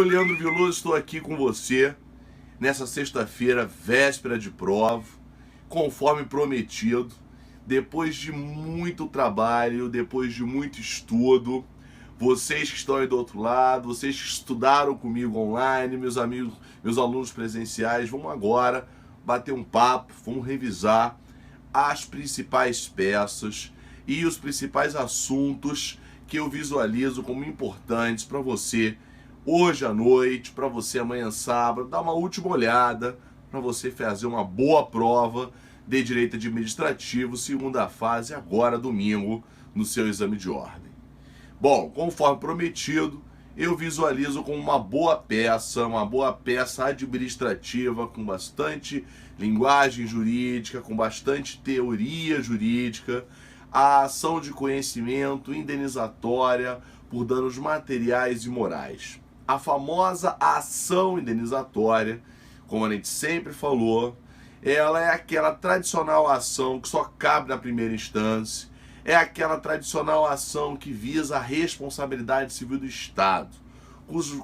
Leandro Veloso, estou aqui com você nessa sexta-feira, véspera de prova, conforme prometido, depois de muito trabalho, depois de muito estudo. Vocês que estão aí do outro lado, vocês que estudaram comigo online, meus amigos, meus alunos presenciais, vamos agora bater um papo, vamos revisar as principais peças e os principais assuntos que eu visualizo como importantes para você hoje à noite, para você amanhã sábado, dar uma última olhada para você fazer uma boa prova de Direito Administrativo, segunda fase, agora domingo, no seu exame de ordem. Bom, conforme prometido, eu visualizo como uma boa peça administrativa, com bastante linguagem jurídica, com bastante teoria jurídica, a ação de conhecimento indenizatória por danos materiais e morais. A famosa ação indenizatória, como a gente sempre falou, ela é aquela tradicional ação que só cabe na primeira instância, é aquela tradicional ação que visa a responsabilidade civil do Estado,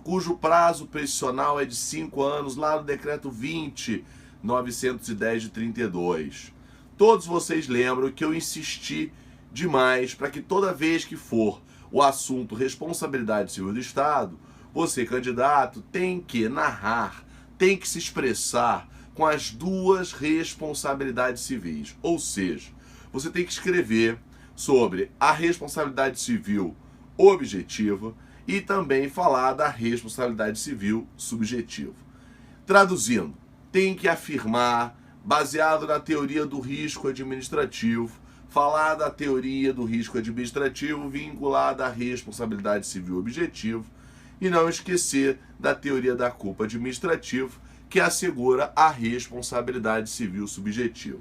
cujo prazo prescricional é de 5 anos, lá no decreto 20.910 de 32. Todos vocês lembram que eu insisti demais para que toda vez que for o assunto responsabilidade civil do Estado, você, candidato, tem que narrar, tem que se expressar com as duas responsabilidades civis. Ou seja, você tem que escrever sobre a responsabilidade civil objetiva e também falar da responsabilidade civil subjetiva. Traduzindo, tem que afirmar, baseado na teoria do risco administrativo, falar da teoria do risco administrativo vinculada à responsabilidade civil objetiva e não esquecer da teoria da culpa administrativa, que assegura a responsabilidade civil subjetiva.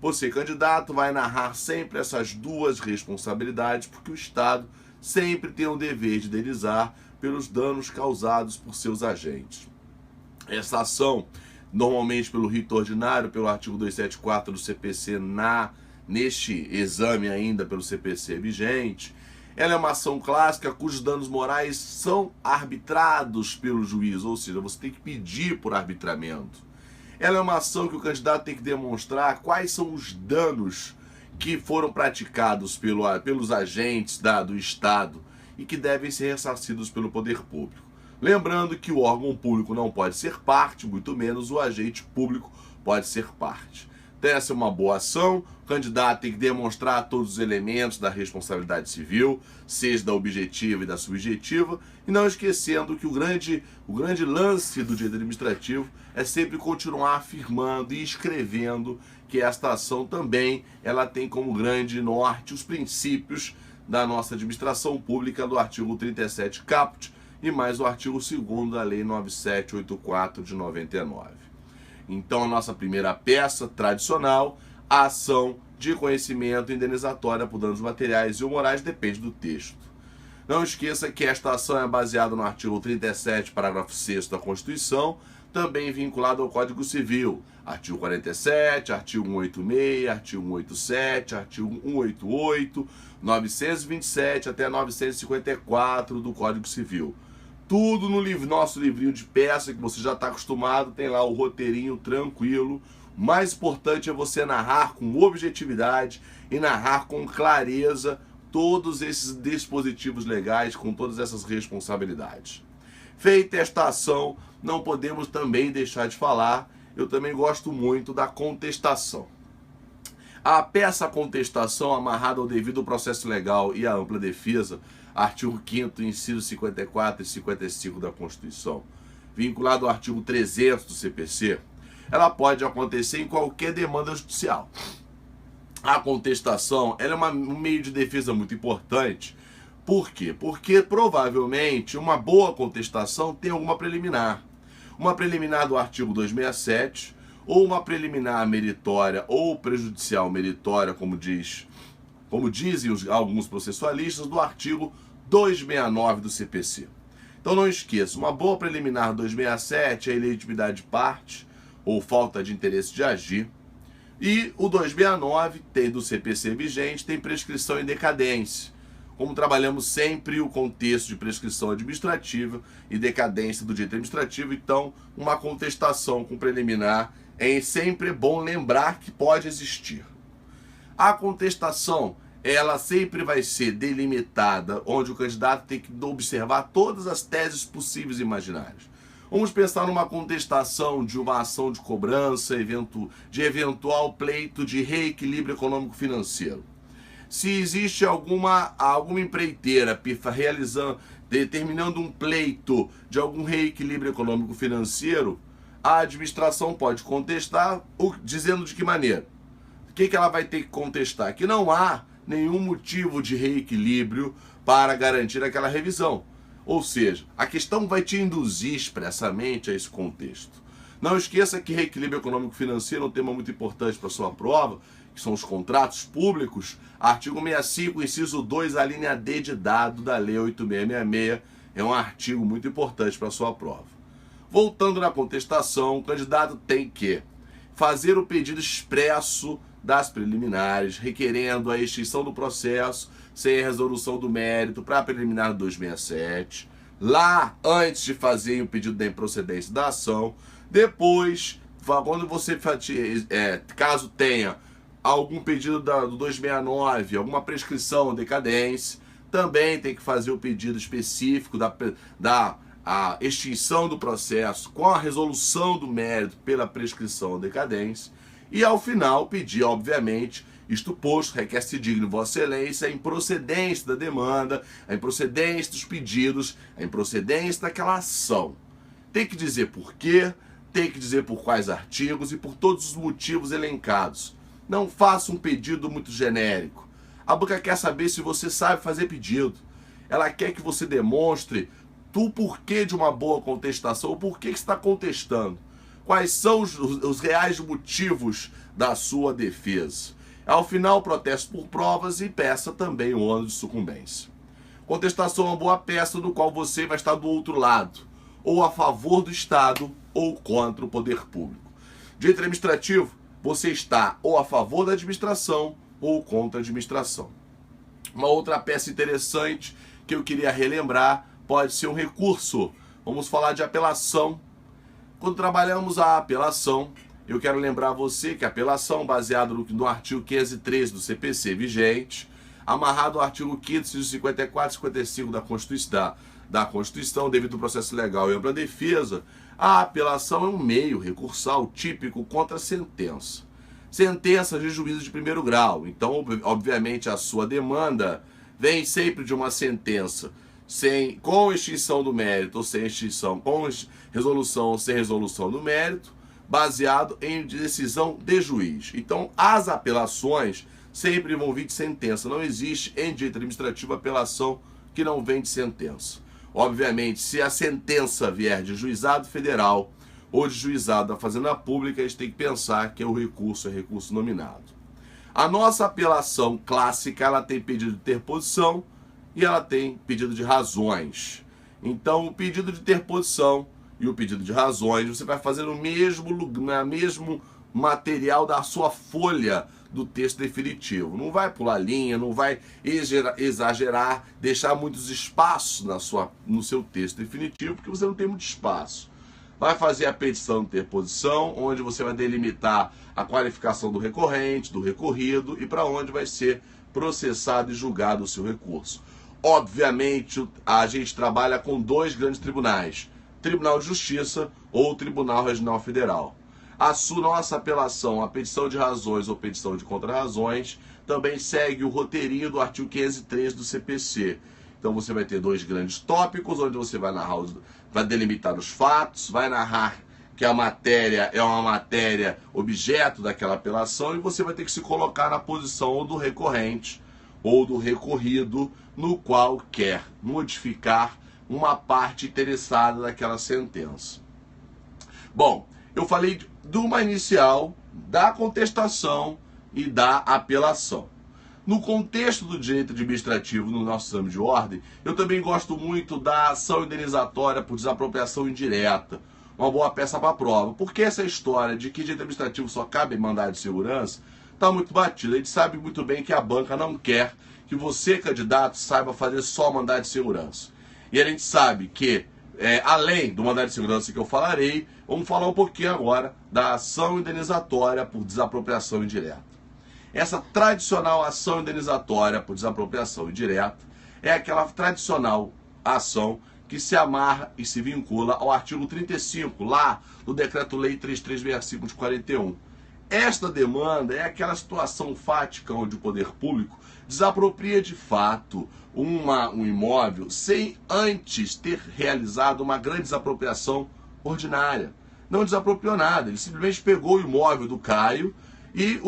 Você, candidato, vai narrar sempre essas duas responsabilidades, porque o Estado sempre tem o dever de indenizar pelos danos causados por seus agentes. Essa ação, normalmente pelo rito ordinário, pelo artigo 274 do CPC, neste exame ainda pelo CPC vigente, ela é uma ação clássica cujos danos morais são arbitrados pelo juiz, ou seja, você tem que pedir por arbitramento. Ela é uma ação que o candidato tem que demonstrar quais são os danos que foram praticados pelos agentes do Estado e que devem ser ressarcidos pelo poder público. Lembrando que o órgão público não pode ser parte, muito menos o agente público pode ser parte. Então, essa é uma boa ação. O candidato tem que demonstrar todos os elementos da responsabilidade civil, seja da objetiva e da subjetiva, e não esquecendo que o grande lance do direito administrativo é sempre continuar afirmando e escrevendo que esta ação também ela tem como grande norte os princípios da nossa administração pública do artigo 37 caput e mais o artigo 2º da Lei 9784 de 99. Então, a nossa primeira peça tradicional, a ação de conhecimento indenizatória por danos materiais e ou morais, depende do texto. Não esqueça que esta ação é baseada no artigo 37, parágrafo 6º da Constituição, também vinculado ao Código Civil, artigo 47, artigo 186, artigo 187, artigo 188, 927 até 954 do Código Civil. Tudo no nosso livrinho de peça, que você já está acostumado, tem lá o roteirinho tranquilo. O mais importante é você narrar com objetividade e narrar com clareza todos esses dispositivos legais, com todas essas responsabilidades. Feita esta ação, não podemos também deixar de falar, eu também gosto muito da contestação. A peça contestação, amarrada ao devido processo legal e à ampla defesa, artigo 5º, inciso 54 e 55 da Constituição, vinculado ao artigo 300 do CPC, ela pode acontecer em qualquer demanda judicial. A contestação ela é um meio de defesa muito importante. Por quê? Porque provavelmente uma boa contestação tem alguma preliminar. Uma preliminar do artigo 267, ou uma preliminar meritória ou prejudicial meritória, como dizem alguns processualistas, do artigo 269 do CPC. Então não esqueça, uma boa preliminar 267 é a ilegitimidade de parte ou falta de interesse de agir. E o 269 do CPC vigente tem prescrição em decadência. como trabalhamos sempre o contexto de prescrição administrativa e decadência do direito administrativo, então uma contestação com preliminar é sempre bom lembrar que pode existir. A contestação, ela sempre vai ser delimitada, onde o candidato tem que observar todas as teses possíveis e imaginárias. Vamos pensar numa contestação de uma ação de cobrança, de eventual pleito de reequilíbrio econômico-financeiro. Se existe alguma empreiteira determinando um pleito de algum reequilíbrio econômico-financeiro, a administração pode contestar, dizendo de que maneira? O que ela vai ter que contestar? Que não há nenhum motivo de reequilíbrio para garantir aquela revisão. Ou seja, a questão vai te induzir expressamente a esse contexto. Não esqueça que reequilíbrio econômico-financeiro é um tema muito importante para a sua prova, que são os contratos públicos. Artigo 65, inciso 2, a linha D de dado da Lei 8666, é um artigo muito importante para a sua prova. Voltando na contestação, o candidato tem que fazer o pedido expresso das preliminares, requerendo a extinção do processo sem a resolução do mérito para a preliminar 267, lá antes de fazer o pedido da improcedência da ação. Depois, quando você, caso tenha algum pedido do 269, alguma prescrição ou decadência, também tem que fazer o pedido específico da extinção do processo com a resolução do mérito pela prescrição ou decadência. E ao final pedir, obviamente, isto posto, requer-se digno Vossa Excelência, a improcedência da demanda, a improcedência dos pedidos, a improcedência daquela ação. Tem que dizer por quê, tem que dizer por quais artigos e por todos os motivos elencados. Não faça um pedido muito genérico. A banca quer saber se você sabe fazer pedido. Ela quer que você demonstre o porquê de uma boa contestação, o porquê que está contestando. Quais são os reais motivos da sua defesa. Ao final, protesto por provas e peça também o ônus de sucumbência. Contestação é uma boa peça no qual você vai estar do outro lado, ou a favor do Estado ou contra o poder público. Direito administrativo, você está ou a favor da administração ou contra a administração. Uma outra peça interessante que eu queria relembrar pode ser um recurso. Vamos falar de apelação. Quando trabalhamos a apelação, eu quero lembrar a você que a apelação, baseada no artigo 513 do CPC vigente, amarrado ao artigo 5º, inciso 54 e 55 da Constituição, devido ao processo legal e ampla defesa, a apelação é um meio recursal típico contra a sentença. Sentença de juízo de primeiro grau. Então, obviamente, a sua demanda vem sempre de uma sentença com extinção do mérito ou sem extinção, com resolução ou sem resolução do mérito, baseado em decisão de juiz. Então, as apelações sempre vão vir de sentença. Não existe em direito administrativo apelação que não vem de sentença. Obviamente, se a sentença vier de juizado federal ou de juizado da Fazenda Pública, a gente tem que pensar que o recurso é recurso nominado. A nossa apelação clássica, ela tem pedido de interposição e ela tem pedido de razões. Então, o pedido de interposição e o pedido de razões, você vai fazer no mesmo material da sua folha do texto definitivo. Não vai pular linha, não vai exagerar, deixar muitos espaços no seu texto definitivo, porque você não tem muito espaço. Vai fazer a petição de interposição, onde você vai delimitar a qualificação do recorrente, do recorrido e para onde vai ser processado e julgado o seu recurso. Obviamente, a gente trabalha com dois grandes tribunais, Tribunal de Justiça ou Tribunal Regional Federal. A nossa apelação, a petição de razões ou petição de contrarrazões, também segue o roteirinho do artigo 513 do CPC. Então você vai ter dois grandes tópicos, onde você vai delimitar os fatos, vai narrar que a matéria é uma matéria objeto daquela apelação e você vai ter que se colocar na posição ou do recorrente ou do recorrido, no qual quer modificar uma parte interessada daquela sentença. Bom, eu falei de uma inicial, da contestação e da apelação. No contexto do direito administrativo, no nosso exame de ordem, eu também gosto muito da ação indenizatória por desapropriação indireta, uma boa peça para a prova, porque essa história de que direito administrativo só cabe em mandado de segurança está muito batida. A gente sabe muito bem que a banca não quer que você, candidato, saiba fazer só mandado de segurança. E a gente sabe que, além do mandado de segurança que eu falarei, vamos falar um pouquinho agora da ação indenizatória por desapropriação indireta. Essa tradicional ação indenizatória por desapropriação indireta é aquela tradicional ação que se amarra e se vincula ao artigo 35, lá do Decreto-Lei 3365 de 41. Esta demanda é aquela situação fática onde o poder público desapropria de fato um imóvel sem antes ter realizado uma grande desapropriação ordinária. Não desapropriou nada, ele simplesmente pegou o imóvel do Caio e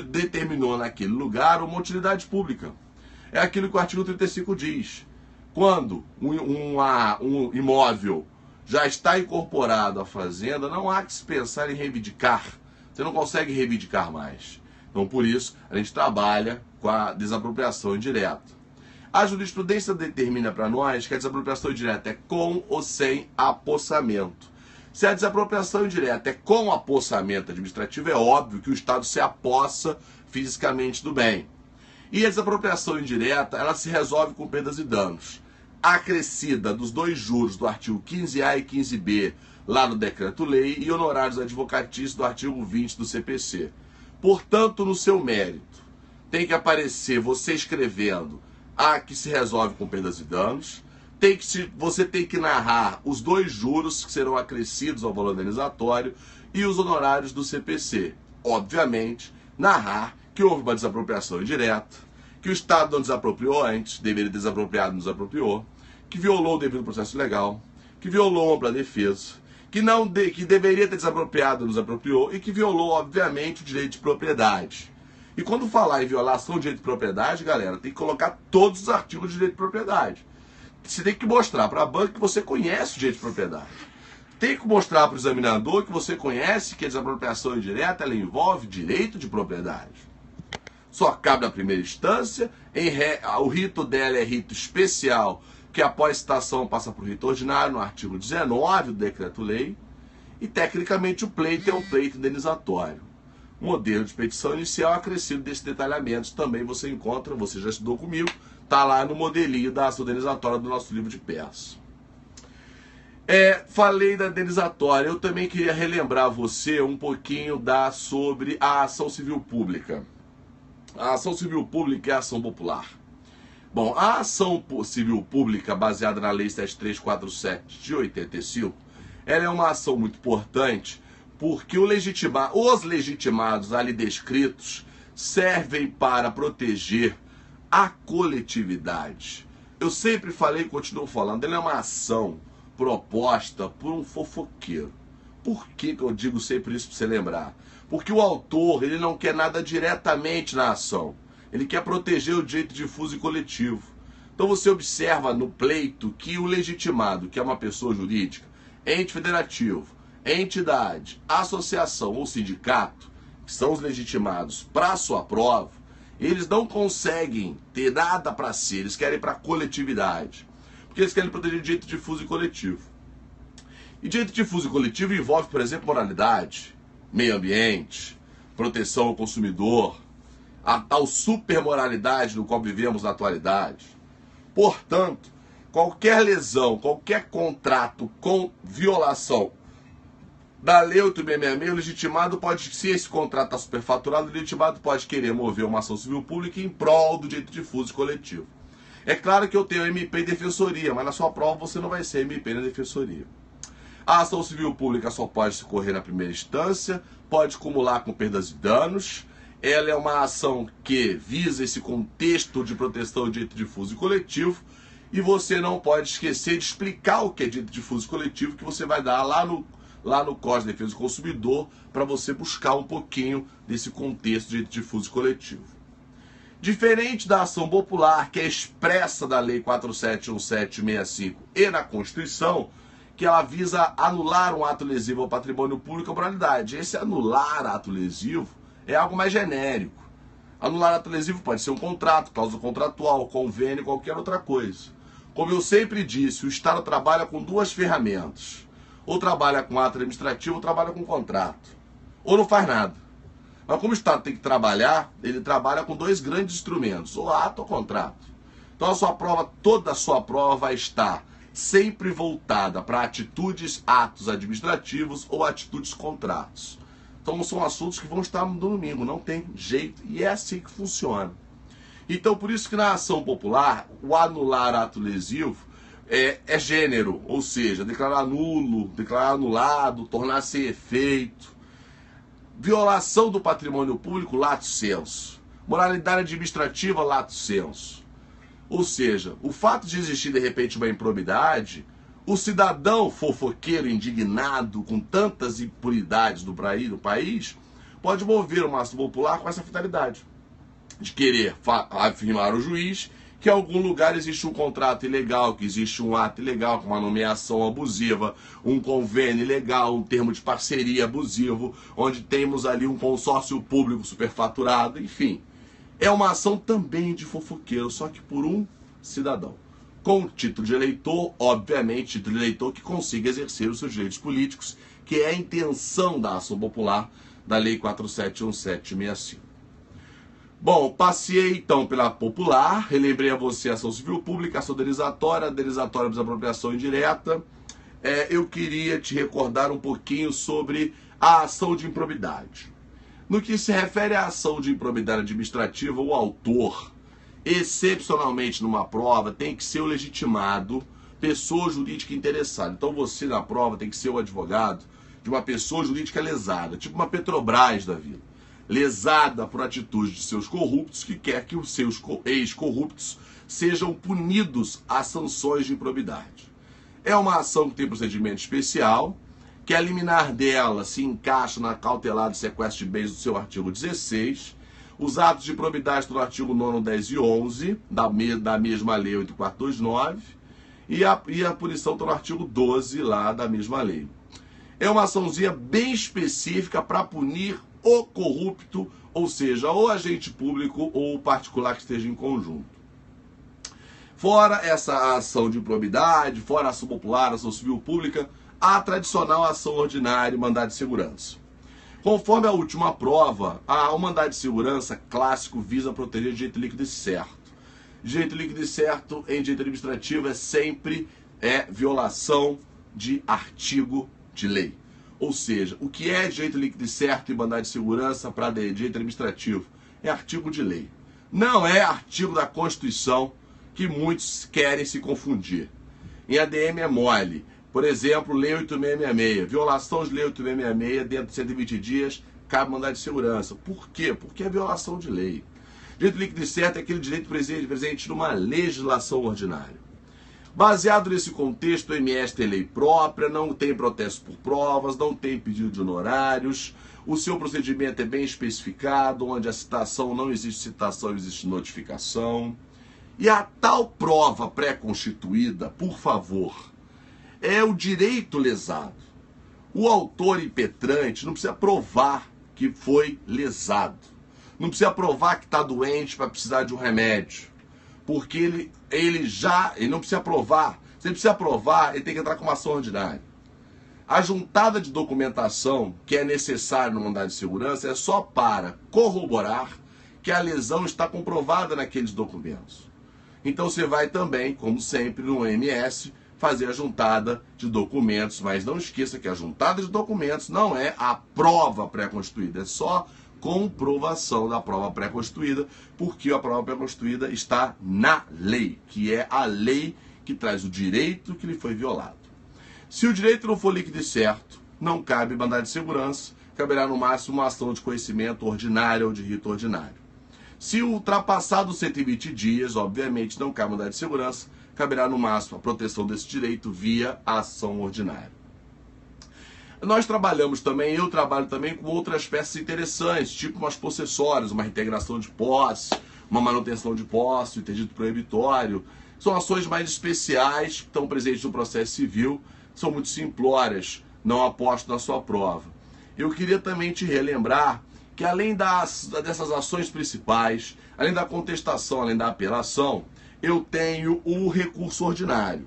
determinou naquele lugar uma utilidade pública. É aquilo que o artigo 35 diz. Quando um imóvel já está incorporado à fazenda, não há que se pensar em reivindicar. Você não consegue reivindicar mais. Então, por isso, a gente trabalha com a desapropriação indireta. A jurisprudência determina para nós que a desapropriação indireta é com ou sem apossamento. Se a desapropriação indireta é com apossamento administrativo, é óbvio que o Estado se apossa fisicamente do bem. E a desapropriação indireta, ela se resolve com perdas e danos. Acrescida dos dois juros do artigo 15A e 15B, lá no Decreto-Lei, e honorários advocatícios do artigo 20 do CPC. Portanto, no seu mérito, tem que aparecer você escrevendo que se resolve com perdas e danos, você tem que narrar os dois juros que serão acrescidos ao valor indenizatório e os honorários do CPC. Obviamente, narrar que houve uma desapropriação indireta, que o Estado não desapropriou antes, deveria ter desapropriado, não desapropriou, que violou o devido processo legal, que violou a ampla defesa, que deveria ter desapropriado, não desapropriou, e que violou, obviamente, o direito de propriedade. E quando falar em violação do direito de propriedade, galera, tem que colocar todos os artigos de direito de propriedade. Você tem que mostrar para a banca que você conhece o direito de propriedade. Tem que mostrar para o examinador que você conhece que a desapropriação indireta ela envolve direito de propriedade. Só cabe na primeira instância, o rito dela é rito especial, que após citação passa para o rito ordinário, no artigo 19 do Decreto-Lei, e tecnicamente o pleito é um pleito indenizatório. O modelo de petição inicial acrescido desses detalhamentos também você encontra, você já estudou comigo, está lá no modelinho da ação indenizatória do nosso livro de peças. Falei da indenizatória, eu também queria relembrar você um pouquinho sobre a ação civil pública. A ação civil pública é a ação popular. Bom, a ação civil pública, baseada na Lei 7347 de 85, ela é uma ação muito importante porque os legitimados ali descritos servem para proteger a coletividade. Eu sempre falei e continuo falando, ela é uma ação proposta por um fofoqueiro. Por que eu digo sempre isso para você lembrar? Porque o autor ele não quer nada diretamente na ação. Ele quer proteger o direito difuso e coletivo. Então você observa no pleito que o legitimado, que é uma pessoa jurídica, ente federativo, entidade, associação ou sindicato, que são os legitimados para sua prova, eles não conseguem ter nada para si, eles querem para a coletividade. Porque eles querem proteger o direito difuso e coletivo. E direito difuso e coletivo envolve, por exemplo, moralidade, meio ambiente, proteção ao consumidor, a tal supermoralidade no qual vivemos na atualidade. Portanto, qualquer lesão, qualquer contrato com violação da Lei 8666, o legitimado pode, se esse contrato está superfaturado, o legitimado pode querer mover uma ação civil pública em prol do direito difuso e coletivo. É claro que eu tenho MP e defensoria, mas na sua prova você não vai ser MP na defensoria. A ação civil pública só pode se correr na primeira instância, pode acumular com perdas e danos. Ela é uma ação que visa esse contexto de proteção de direito difuso e coletivo, e você não pode esquecer de explicar o que é direito difuso e coletivo, que você vai dar lá no Código de Defesa do Consumidor, para você buscar um pouquinho desse contexto de direito difuso e coletivo. Diferente da ação popular, que é expressa da Lei 471765 e na Constituição, que ela visa anular um ato lesivo ao patrimônio público ou moralidade. Esse anular ato lesivo é algo mais genérico. Anular ato lesivo pode ser um contrato, cláusula contratual, convênio, qualquer outra coisa. Como eu sempre disse, o Estado trabalha com duas ferramentas. Ou trabalha com ato administrativo ou trabalha com contrato. Ou não faz nada. Mas como o Estado tem que trabalhar, ele trabalha com dois grandes instrumentos, ou ato ou contrato. Então a sua prova, toda a sua prova vai estar sempre voltada para atitudes, atos administrativos ou atitudes contratos. Então são assuntos que vão estar no domingo, não tem jeito, e é assim que funciona. Então por isso que na ação popular, o anular ato lesivo é gênero, ou seja, declarar nulo, declarar anulado, tornar sem efeito. Violação do patrimônio público, lato sensu. Moralidade administrativa, lato sensu. Ou seja, o fato de existir de repente uma improbidade, o cidadão fofoqueiro indignado com tantas impunidades do país pode mover uma ação popular com essa finalidade de querer afirmar ao juiz que em algum lugar existe um contrato ilegal, que existe um ato ilegal, com uma nomeação abusiva, um convênio ilegal, um termo de parceria abusivo, onde temos ali um consórcio público superfaturado, enfim. É uma ação também de fofoqueiro, só que por um cidadão. Com título de eleitor, obviamente, título de eleitor que consiga exercer os seus direitos políticos, que é a intenção da ação popular da Lei 471765. Bom, passei então pela popular, relembrei a você a ação civil pública, ação denizatória, desapropriação indireta. Eu queria te recordar um pouquinho sobre a ação de improbidade. No que se refere à ação de improbidade administrativa, o autor, excepcionalmente numa prova, tem que ser o legitimado, pessoa jurídica interessada. Então você na prova tem que ser o advogado de uma pessoa jurídica lesada, tipo uma Petrobras da vida. Lesada por atitude de seus corruptos, que quer que os seus ex-corruptos sejam punidos a sanções de improbidade. É uma ação que tem procedimento especial, que a liminar dela se encaixa na cautelar de sequestro de bens do seu artigo 16, os atos de improbidade estão no artigo 9, 10 e 11, da mesma lei 8429, e a punição está no artigo 12 lá da mesma lei. É uma açãozinha bem específica para punir o corrupto, ou seja, o agente público ou o particular que esteja em conjunto. Fora essa ação de improbidade, fora a ação popular, a ação civil pública, a tradicional ação ordinária e mandado de segurança. Conforme a última prova, o mandado de segurança clássico visa proteger direito líquido e certo. Direito líquido e certo em direito administrativo é sempre violação de artigo de lei. Ou seja, o que é direito líquido e certo e mandado de segurança para direito administrativo? É artigo de lei. Não é artigo da Constituição, que muitos querem se confundir. Em ADM é mole. Por exemplo, Lei 8666. Violação de Lei 8666 dentro de 120 dias, cabe mandado de segurança. Por quê? Porque é violação de lei. Direito líquido e certo é aquele direito presente numa legislação ordinária. Baseado nesse contexto, o MS tem lei própria, não tem protesto por provas, não tem pedido de honorários, o seu procedimento é bem especificado, onde a citação não existe citação, existe notificação. E a tal prova pré-constituída, por favor, é o direito lesado. O autor impetrante não precisa provar que foi lesado, não precisa provar que está doente para precisar de um remédio. Porque ele não precisa provar. Se ele precisa provar, ele tem que entrar com uma ação ordinária. A juntada de documentação que é necessária no mandado de segurança é só para corroborar que a lesão está comprovada naqueles documentos. Então você vai também, como sempre, no MS, fazer a juntada de documentos, mas não esqueça que a juntada de documentos não é a prova pré-constituída, é só comprovação da prova pré-constituída, porque a prova pré-constituída está na lei, que é a lei que traz o direito que lhe foi violado. Se o direito não for líquido e certo, não cabe mandado de segurança, caberá no máximo uma ação de conhecimento ordinária ou de rito ordinário. Se ultrapassar dos 120 dias, obviamente não cabe mandado de segurança, caberá no máximo a proteção desse direito via ação ordinária. Nós trabalhamos também, eu trabalho também com outras peças interessantes, tipo umas possessórias, uma reintegração de posse, uma manutenção de posse, um interdito proibitório. São ações mais especiais que estão presentes no processo civil, são muito simplórias, não aposto na sua prova. Eu queria também te relembrar que além dessas ações principais, além da contestação, além da apelação, eu tenho o recurso ordinário.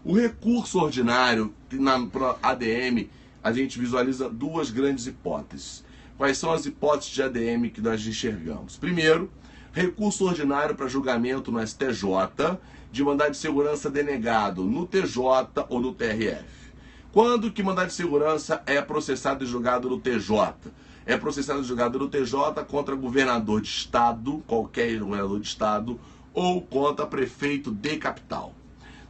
O recurso ordinário, na ADM, a gente visualiza duas grandes hipóteses. quais são as hipóteses de ADM que nós enxergamos. Primeiro, recurso ordinário para julgamento no STJ de mandado de segurança denegado no TJ ou no TRF. Quando que mandado de segurança é processado e julgado no TJ? É processado e julgado no TJ contra governador de estado, qualquer governador de estado, ou contra prefeito de capital.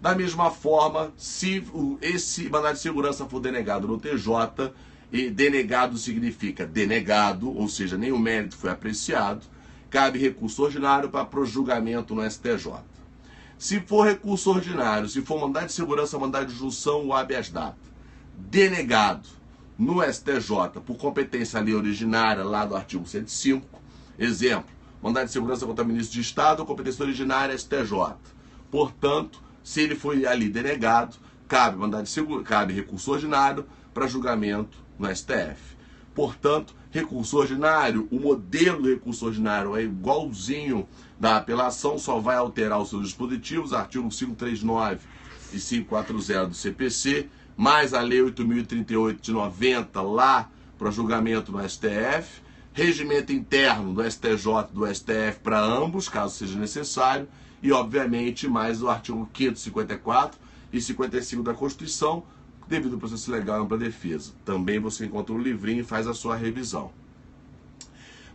Da mesma forma, se esse mandado de segurança for denegado no TJ, e denegado significa denegado, ou seja, nenhum mérito foi apreciado, cabe recurso ordinário para prosjulgamento no STJ. Se for recurso ordinário, se for mandado de segurança, mandado de junção ou habeas data, denegado no STJ por competência lei originária, lá do artigo 105, exemplo, mandado de segurança contra ministro de Estado, competência originária STJ. Portanto, se ele foi ali denegado, cabe recurso ordinário para julgamento no STF. Portanto, recurso ordinário, o modelo do recurso ordinário é igualzinho da apelação, só vai alterar os seus dispositivos, artigo 539 e 540 do CPC, mais a lei 8.038 de 90 lá para julgamento no STF, regimento interno do STJ e do STF para ambos, caso seja necessário, e obviamente mais o artigo 554 e 55 da Constituição, devido ao processo legal e ampla defesa. Também você encontra um livrinho e faz a sua revisão.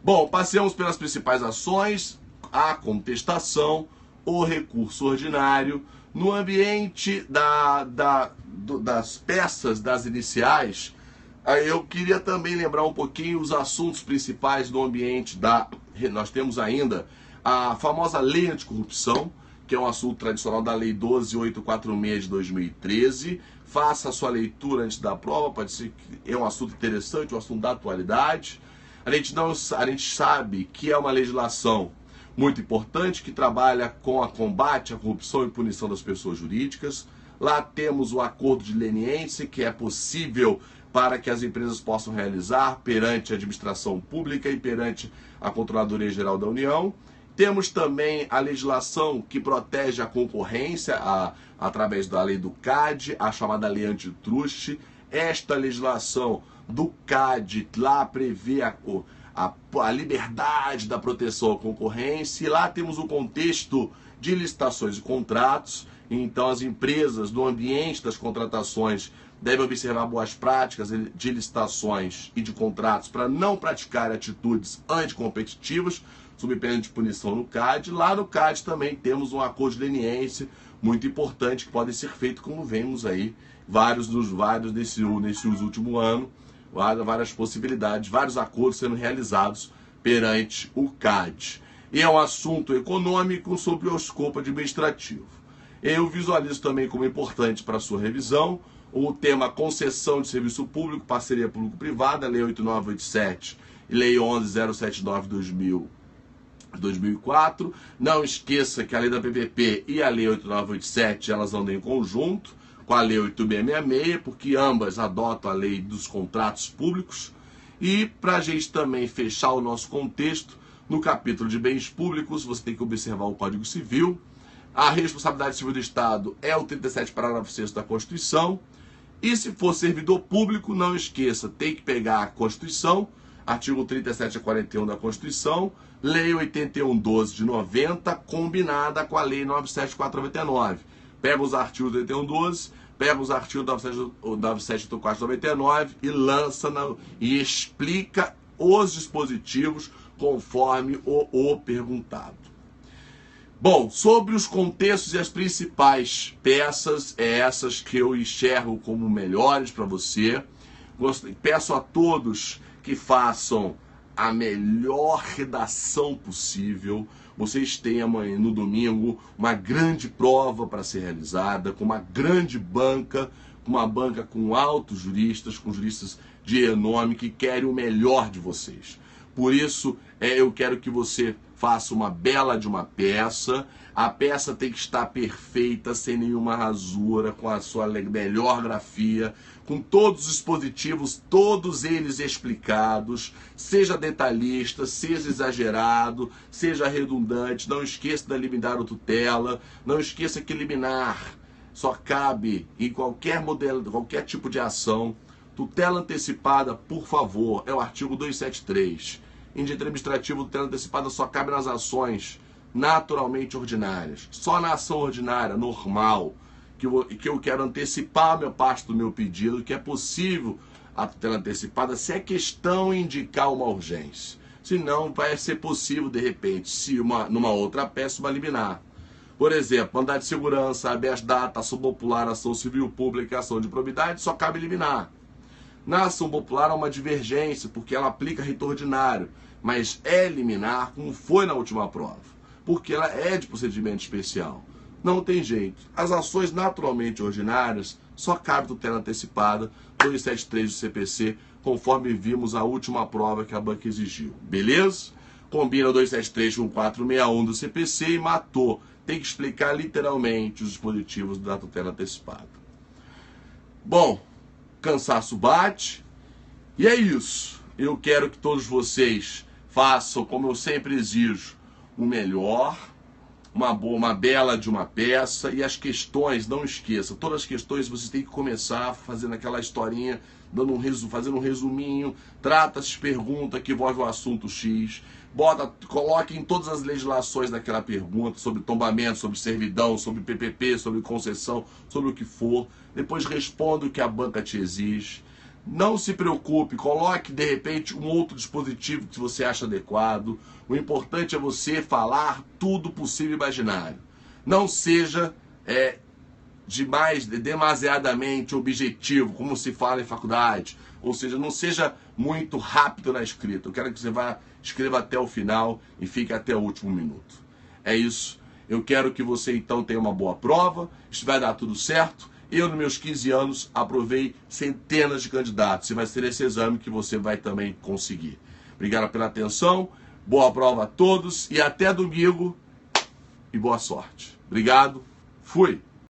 Bom, passemos pelas principais ações, a contestação, o recurso ordinário. No ambiente das peças, das iniciais, eu queria também lembrar um pouquinho os assuntos principais no ambiente nós temos ainda a famosa lei anticorrupção, que é um assunto tradicional da lei 12.846 de 2013. Faça a sua leitura antes da prova, pode ser que é um assunto interessante, um assunto da atualidade. A gente sabe que é uma legislação muito importante que trabalha com o combate à corrupção e punição das pessoas jurídicas. Lá temos o acordo de leniência, que é possível para que as empresas possam realizar perante a administração pública e perante a Controladoria Geral da União. Temos também a legislação que protege a concorrência através da lei do CAD, a chamada lei antitruste. Esta legislação do CAD lá prevê a liberdade da proteção à concorrência, e lá temos o contexto de licitações e contratos. Então as empresas no ambiente das contratações devem observar boas práticas de licitações e de contratos para não praticar atitudes anticompetitivas, sob pena de punição no CAD. Lá no CAD também temos um acordo de leniência muito importante que pode ser feito, como vemos aí, vários nesse último ano, várias possibilidades, vários acordos sendo realizados perante o CAD. E é um assunto econômico sobre o escopo administrativo. Eu visualizo também como importante para a sua revisão o tema concessão de serviço público, parceria público-privada, Lei 8987 e Lei 11079 2004. Não esqueça que a Lei da PPP e a Lei 8987 elas andam em conjunto com a Lei 8666, porque ambas adotam a Lei dos Contratos Públicos. E para a gente também fechar o nosso contexto, no capítulo de bens públicos, você tem que observar o Código Civil. A responsabilidade civil do Estado é o 37, parágrafo 6º da Constituição. E se for servidor público, não esqueça, tem que pegar a Constituição, artigo 37 a 41 da Constituição, Lei 8112 de 90, combinada com a Lei 97499. Pega os artigos 8112, pega os artigos 9784 99 e lança e explica os dispositivos conforme o perguntado. Bom, sobre os contextos e as principais peças, essas que eu enxergo como melhores para você. Peço a todos que façam a melhor redação possível. Vocês têm amanhã, no domingo, uma grande prova para ser realizada, com uma grande banca, uma banca com altos juristas, com juristas de renome que querem o melhor de vocês. Por isso, eu quero que você faça uma bela de uma peça. A peça tem que estar perfeita, sem nenhuma rasura, com a sua melhor grafia, com todos os dispositivos, todos eles explicados, seja detalhista, seja exagerado, seja redundante. Não esqueça da liminar ou tutela, não esqueça que liminar só cabe em qualquer modelo, qualquer tipo de ação. Tutela antecipada, por favor, é o artigo 273. Em direito administrativo, tutela antecipada só cabe nas ações naturalmente ordinárias. Só na ação ordinária, normal, que eu quero antecipar a minha parte do meu pedido, que é possível a tutela antecipada se a questão indicar uma urgência. Se não, vai ser possível, de repente, se numa outra peça, uma liminar. Por exemplo, mandado de segurança, habeas data, ação popular, ação civil pública, ação de probidade, só cabe liminar. Na ação popular há uma divergência, porque ela aplica rito ordinário, mas é liminar, como foi na última prova, porque ela é de procedimento especial. Não tem jeito. As ações naturalmente ordinárias só cabe tutela antecipada, 273 do CPC, conforme vimos a última prova que a banca exigiu. Beleza? Combina o 273 com o 461 do CPC e matou. Tem que explicar literalmente os dispositivos da tutela antecipada. Bom, cansaço bate. E é isso. Eu quero que todos vocês façam, como eu sempre exijo, o melhor, uma bela de uma peça. E as questões, não esqueça, todas as questões vocês têm que começar fazendo aquela historinha, fazendo um resuminho, trata as perguntas que envolvem o assunto X, coloque em todas as legislações daquela pergunta, sobre tombamento, sobre servidão, sobre PPP, sobre concessão, sobre o que for. Depois responda o que a banca te exige. Não se preocupe, coloque de repente um outro dispositivo que você acha adequado. O importante é você falar tudo possível e imaginário. Não seja demasiadamente objetivo, como se fala em faculdade. Ou seja, não seja muito rápido na escrita. Eu quero que você escreva até o final e fique até o último minuto. É isso. Eu quero que você então tenha uma boa prova. Isso vai dar tudo certo. Eu, nos meus 15 anos, aprovei centenas de candidatos. E vai ser esse exame que você vai também conseguir. Obrigado pela atenção. Boa prova a todos. E até domingo. E boa sorte. Obrigado. Fui.